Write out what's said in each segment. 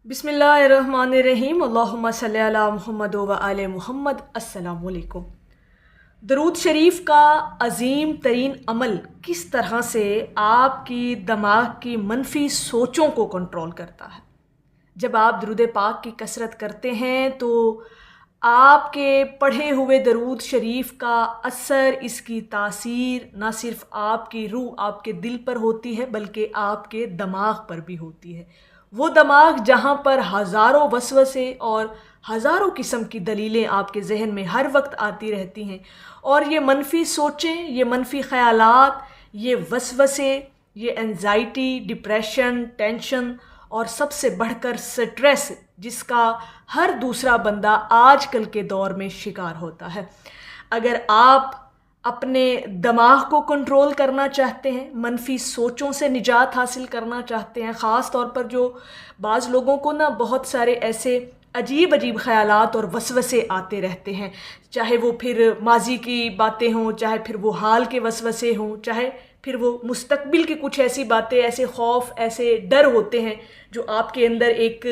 بسم اللہ الرحمن الرحیم اللہم صلی علی محمد و آل محمد۔ السلام علیکم۔ درود شریف کا عظیم ترین عمل کس طرح سے آپ کی دماغ کی منفی سوچوں کو کنٹرول کرتا ہے۔ جب آپ درود پاک کی کثرت کرتے ہیں تو آپ کے پڑھے ہوئے درود شریف کا اثر، اس کی تاثیر نہ صرف آپ کی روح، آپ کے دل پر ہوتی ہے بلکہ آپ کے دماغ پر بھی ہوتی ہے۔ وہ دماغ جہاں پر ہزاروں وسوسے اور ہزاروں قسم کی دلیلیں آپ کے ذہن میں ہر وقت آتی رہتی ہیں، اور یہ منفی سوچیں، یہ منفی خیالات، یہ وسوسے، یہ انزائٹی، ڈپریشن، ٹینشن اور سب سے بڑھ کر سٹریس، جس کا ہر دوسرا بندہ آج کل کے دور میں شکار ہوتا ہے۔ اگر آپ اپنے دماغ کو کنٹرول کرنا چاہتے ہیں، منفی سوچوں سے نجات حاصل کرنا چاہتے ہیں، خاص طور پر جو بعض لوگوں کو بہت سارے ایسے عجیب خیالات اور وسوسے آتے رہتے ہیں، چاہے وہ پھر ماضی کی باتیں ہوں، چاہے پھر وہ حال کے وسوسے ہوں، چاہے پھر وہ مستقبل کی کچھ ایسی باتیں، ایسے خوف، ایسے ڈر ہوتے ہیں جو آپ کے اندر ایک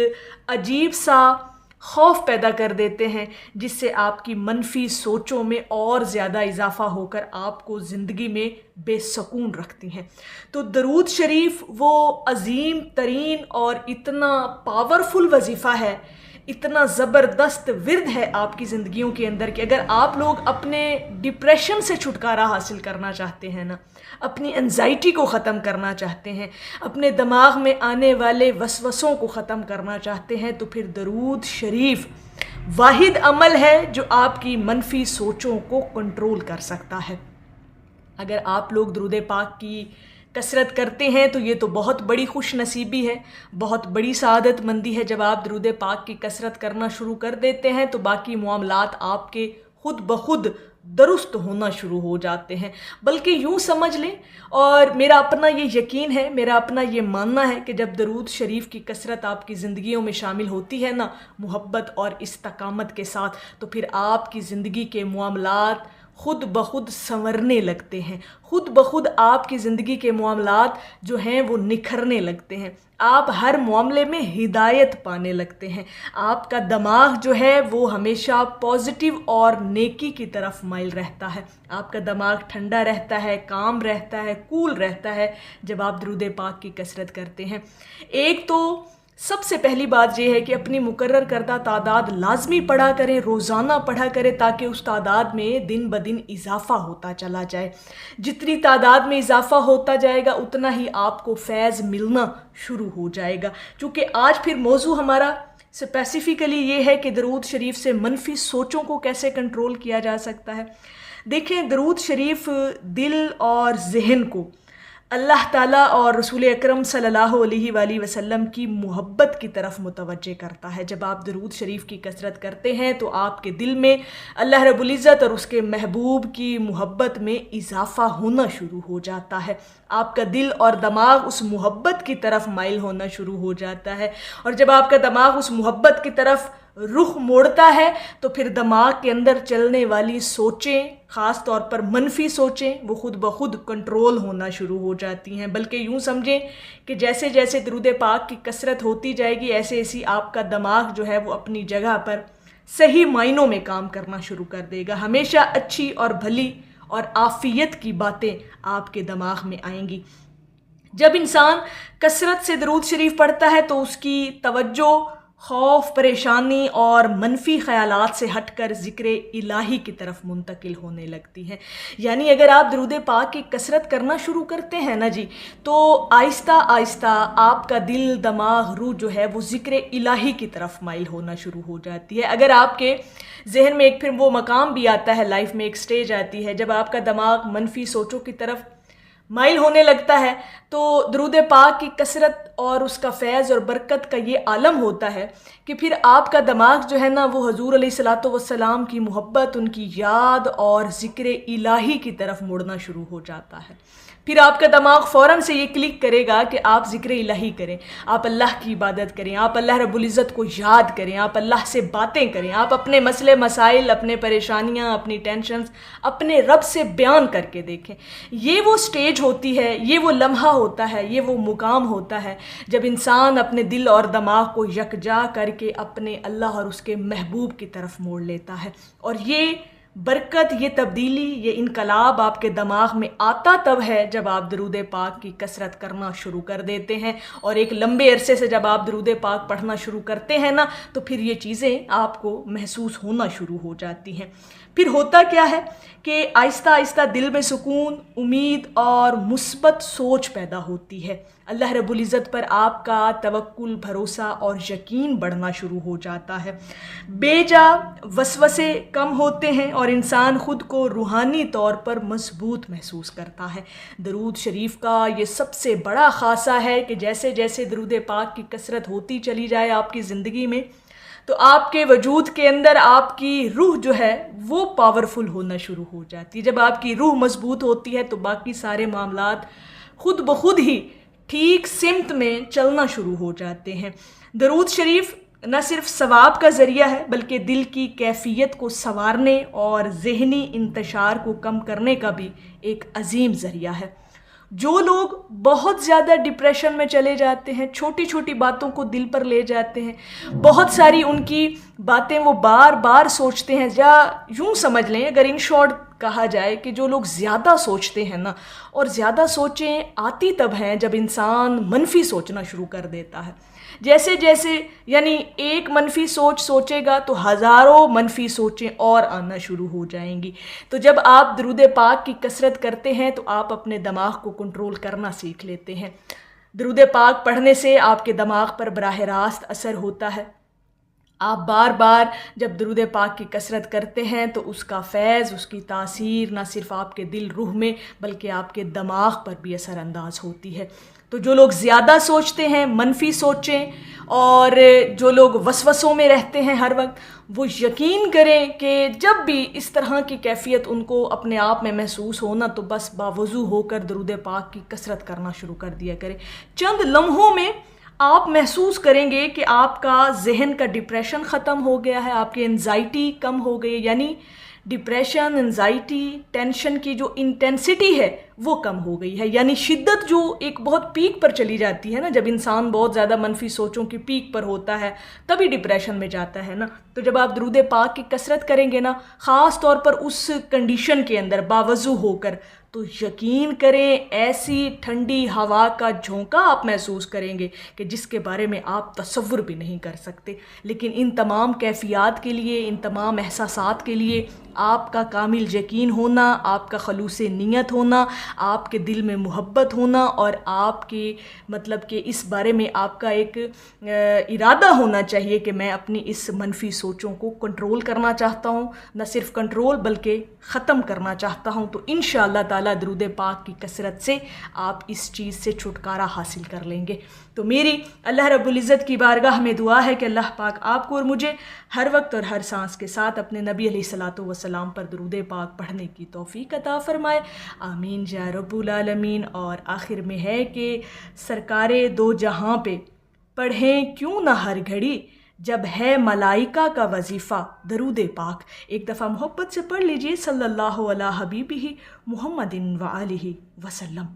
عجیب سا خوف پیدا کر دیتے ہیں، جس سے آپ کی منفی سوچوں میں اور زیادہ اضافہ ہو کر آپ کو زندگی میں بے سکون رکھتی ہیں۔ تو درود شریف وہ عظیم ترین اور اتنا پاورفل وظیفہ ہے، اتنا زبردست ورد ہے آپ کی زندگیوں کے اندر کہ اگر آپ لوگ اپنے ڈپریشن سے چھٹکارا حاصل کرنا چاہتے ہیں اپنی انزائٹی کو ختم کرنا چاہتے ہیں، اپنے دماغ میں آنے والے وسوسوں کو ختم کرنا چاہتے ہیں، تو پھر درود شریف واحد عمل ہے جو آپ کی منفی سوچوں کو کنٹرول کر سکتا ہے۔ اگر آپ لوگ درود پاک کی کثرت کرتے ہیں تو یہ تو بہت بڑی خوش نصیبی ہے، بہت بڑی سعادت مندی ہے۔ جب آپ درود پاک کی کثرت کرنا شروع کر دیتے ہیں تو باقی معاملات آپ کے خود بخود درست ہونا شروع ہو جاتے ہیں۔ بلکہ یوں سمجھ لیں، اور میرا اپنا یہ یقین ہے، میرا اپنا یہ ماننا ہے کہ جب درود شریف کی کثرت آپ کی زندگیوں میں شامل ہوتی ہے محبت اور استقامت کے ساتھ، تو پھر آپ کی زندگی کے معاملات خود بخود سنورنے لگتے ہیں، خود بخود آپ کی زندگی کے معاملات جو ہیں وہ نکھرنے لگتے ہیں، آپ ہر معاملے میں ہدایت پانے لگتے ہیں، آپ کا دماغ جو ہے وہ ہمیشہ پازیٹیو اور نیکی کی طرف مائل رہتا ہے، آپ کا دماغ ٹھنڈا رہتا ہے، کام رہتا ہے، کول رہتا ہے جب آپ درود پاک کی کثرت کرتے ہیں۔ ایک تو سب سے پہلی بات یہ ہے کہ اپنی مقرر کردہ تعداد لازمی پڑھا کریں، روزانہ پڑھا کریں، تاکہ اس تعداد میں دن بدن اضافہ ہوتا چلا جائے۔ جتنی تعداد میں اضافہ ہوتا جائے گا اتنا ہی آپ کو فیض ملنا شروع ہو جائے گا۔ چونکہ آج پھر موضوع ہمارا اسپیسیفکلی یہ ہے کہ درود شریف سے منفی سوچوں کو کیسے کنٹرول کیا جا سکتا ہے۔ دیکھیں، درود شریف دل اور ذہن کو اللہ تعالیٰ اور رسول اکرم صلی اللہ علیہ وآلہ وسلم کی محبت کی طرف متوجہ کرتا ہے۔ جب آپ درود شریف کی کثرت کرتے ہیں تو آپ کے دل میں اللہ رب العزت اور اس کے محبوب کی محبت میں اضافہ ہونا شروع ہو جاتا ہے، آپ کا دل اور دماغ اس محبت کی طرف مائل ہونا شروع ہو جاتا ہے، اور جب آپ کا دماغ اس محبت کی طرف رخ موڑتا ہے تو پھر دماغ کے اندر چلنے والی سوچیں، خاص طور پر منفی سوچیں، وہ خود بخود کنٹرول ہونا شروع ہو جاتی ہیں۔ بلکہ یوں سمجھیں کہ جیسے جیسے درود پاک کی کثرت ہوتی جائے گی، ایسے ایسی آپ کا دماغ جو ہے وہ اپنی جگہ پر صحیح معنوں میں کام کرنا شروع کر دے گا، ہمیشہ اچھی اور بھلی اور عافیت کی باتیں آپ کے دماغ میں آئیں گی۔ جب انسان کثرت سے درود شریف پڑھتا ہے تو اس کی توجہ خوف، پریشانی اور منفی خیالات سے ہٹ کر ذکر الہی کی طرف منتقل ہونے لگتی ہے۔ یعنی اگر آپ درود پاک کی کثرت کرنا شروع کرتے ہیں تو آہستہ آہستہ آپ کا دل، دماغ، روح جو ہے وہ ذکر الہی کی طرف مائل ہونا شروع ہو جاتی ہے۔ اگر آپ کے ذہن میں ایک پھر وہ مقام بھی آتا ہے، لائف میں ایک سٹیج آتی ہے جب آپ کا دماغ منفی سوچوں کی طرف مائل ہونے لگتا ہے، تو درود پاک کی کثرت اور اس کا فیض اور برکت کا یہ عالم ہوتا ہے کہ پھر آپ کا دماغ جو ہے وہ حضور علیہ الصلاۃ والسلام کی محبت، ان کی یاد اور ذکر الہی کی طرف مڑنا شروع ہو جاتا ہے۔ پھر آپ کا دماغ فوراً سے یہ کلک کرے گا کہ آپ ذکر الہی کریں، آپ اللہ کی عبادت کریں، آپ اللہ رب العزت کو یاد کریں، آپ اللہ سے باتیں کریں، آپ اپنے مسئلے مسائل، اپنے پریشانیاں، اپنی ٹینشنز اپنے رب سے بیان کر کے دیکھیں۔ یہ وہ سٹیج ہوتی ہے، یہ وہ لمحہ ہوتا ہے، یہ وہ مقام ہوتا ہے جب انسان اپنے دل اور دماغ کو یکجا کر کے اپنے اللہ اور اس کے محبوب کی طرف موڑ لیتا ہے۔ اور یہ برکت، یہ تبدیلی، یہ انقلاب آپ کے دماغ میں آتا تب ہے جب آپ درود پاک کی کثرت کرنا شروع کر دیتے ہیں، اور ایک لمبے عرصے سے جب آپ درود پاک پڑھنا شروع کرتے ہیں نا، تو پھر یہ چیزیں آپ کو محسوس ہونا شروع ہو جاتی ہیں۔ پھر ہوتا کیا ہے کہ آہستہ آہستہ دل میں سکون، امید اور مثبت سوچ پیدا ہوتی ہے۔ اللہ رب العزت پر آپ کا توکل، بھروسہ اور یقین بڑھنا شروع ہو جاتا ہے۔ بے جا وسوسے کم ہوتے ہیں اور انسان خود کو روحانی طور پر مضبوط محسوس کرتا ہے۔ درود شریف کا یہ سب سے بڑا خاصہ ہے کہ جیسے جیسے درود پاک کی کثرت ہوتی چلی جائے آپ کی زندگی میں، تو آپ کے وجود کے اندر آپ کی روح جو ہے وہ پاورفل ہونا شروع ہو جاتی ہے۔ جب آپ کی روح مضبوط ہوتی ہے تو باقی سارے معاملات خود بخود ہی ٹھیک سمت میں چلنا شروع ہو جاتے ہیں۔ درود شریف نہ صرف ثواب کا ذریعہ ہے بلکہ دل کی کیفیت کو سنوارنے اور ذہنی انتشار کو کم کرنے کا بھی ایک عظیم ذریعہ ہے۔ جو لوگ بہت زیادہ ڈپریشن میں چلے جاتے ہیں، چھوٹی چھوٹی باتوں کو دل پر لے جاتے ہیں، بہت ساری ان کی باتیں وہ بار بار سوچتے ہیں، یا یوں سمجھ لیں اگر ان شارٹ کہا جائے کہ جو لوگ زیادہ سوچتے ہیں نا، اور زیادہ سوچیں آتی تب ہیں جب انسان منفی سوچنا شروع کر دیتا ہے۔ جیسے جیسے یعنی ایک منفی سوچ سوچے گا تو ہزاروں منفی سوچیں اور آنا شروع ہو جائیں گی۔ تو جب آپ درود پاک کی کثرت کرتے ہیں تو آپ اپنے دماغ کو کنٹرول کرنا سیکھ لیتے ہیں۔ درود پاک پڑھنے سے آپ کے دماغ پر براہ راست اثر ہوتا ہے۔ آپ بار بار جب درود پاک کی کثرت کرتے ہیں تو اس کا فیض، اس کی تاثیر نہ صرف آپ کے دل روح میں بلکہ آپ کے دماغ پر بھی اثر انداز ہوتی ہے۔ تو جو لوگ زیادہ سوچتے ہیں، منفی سوچیں، اور جو لوگ وسوسوں میں رہتے ہیں ہر وقت، وہ یقین کریں کہ جب بھی اس طرح کی کیفیت ان کو اپنے آپ میں محسوس ہونا تو بس باوضو ہو کر درود پاک کی کثرت کرنا شروع کر دیا کریں۔ چند لمحوں میں آپ محسوس کریں گے کہ آپ کا ذہن کا ڈپریشن ختم ہو گیا ہے، آپ کی انزائٹی کم ہو گئی، یعنی ڈپریشن، انزائٹی، ٹینشن کی جو انٹینسٹی ہے وہ کم ہو گئی ہے، یعنی شدت جو ایک بہت پیک پر چلی جاتی ہے نا، جب انسان بہت زیادہ منفی سوچوں کی پیک پر ہوتا ہے تبھی ڈپریشن میں جاتا ہے نا۔ تو جب آپ درود پاک کی کثرت کریں گے نا، خاص طور پر اس کنڈیشن کے اندر باوضو ہو کر، تو یقین کریں ایسی ٹھنڈی ہوا کا جھونکا آپ محسوس کریں گے کہ جس کے بارے میں آپ تصور بھی نہیں کر سکتے۔ لیکن ان تمام کیفیات کے لیے، ان تمام احساسات کے لیے آپ کا کامل یقین ہونا، آپ کا خلوص نیت ہونا، آپ کے دل میں محبت ہونا، اور آپ کے مطلب کہ اس بارے میں آپ کا ایک ارادہ ہونا چاہیے کہ میں اپنی اس منفی سوچوں کو کنٹرول کرنا چاہتا ہوں، نہ صرف کنٹرول بلکہ ختم کرنا چاہتا ہوں۔ تو انشاءاللہ تعالیٰ درود پاک کی کثرت سے آپ اس چیز سے چھٹکارا حاصل کر لیں گے۔ تو میری اللہ رب العزت کی بارگاہ میں دعا ہے کہ اللہ پاک آپ کو اور مجھے ہر وقت اور ہر سانس کے ساتھ اپنے نبی علیہ الصلاۃ والسلام پر درود پاک پڑھنے کی توفیق عطا فرمائے، آمین یا رب العالمین۔ اور آخر میں ہے کہ سرکار دو جہاں پہ پڑھیں کیوں نہ ہر گھڑی، جب ہے ملائکہ کا وظیفہ درود پاک۔ ایک دفعہ محبت سے پڑھ لیجئے، صلی اللہ علی حبیبہ محمد و آلہ وسلم۔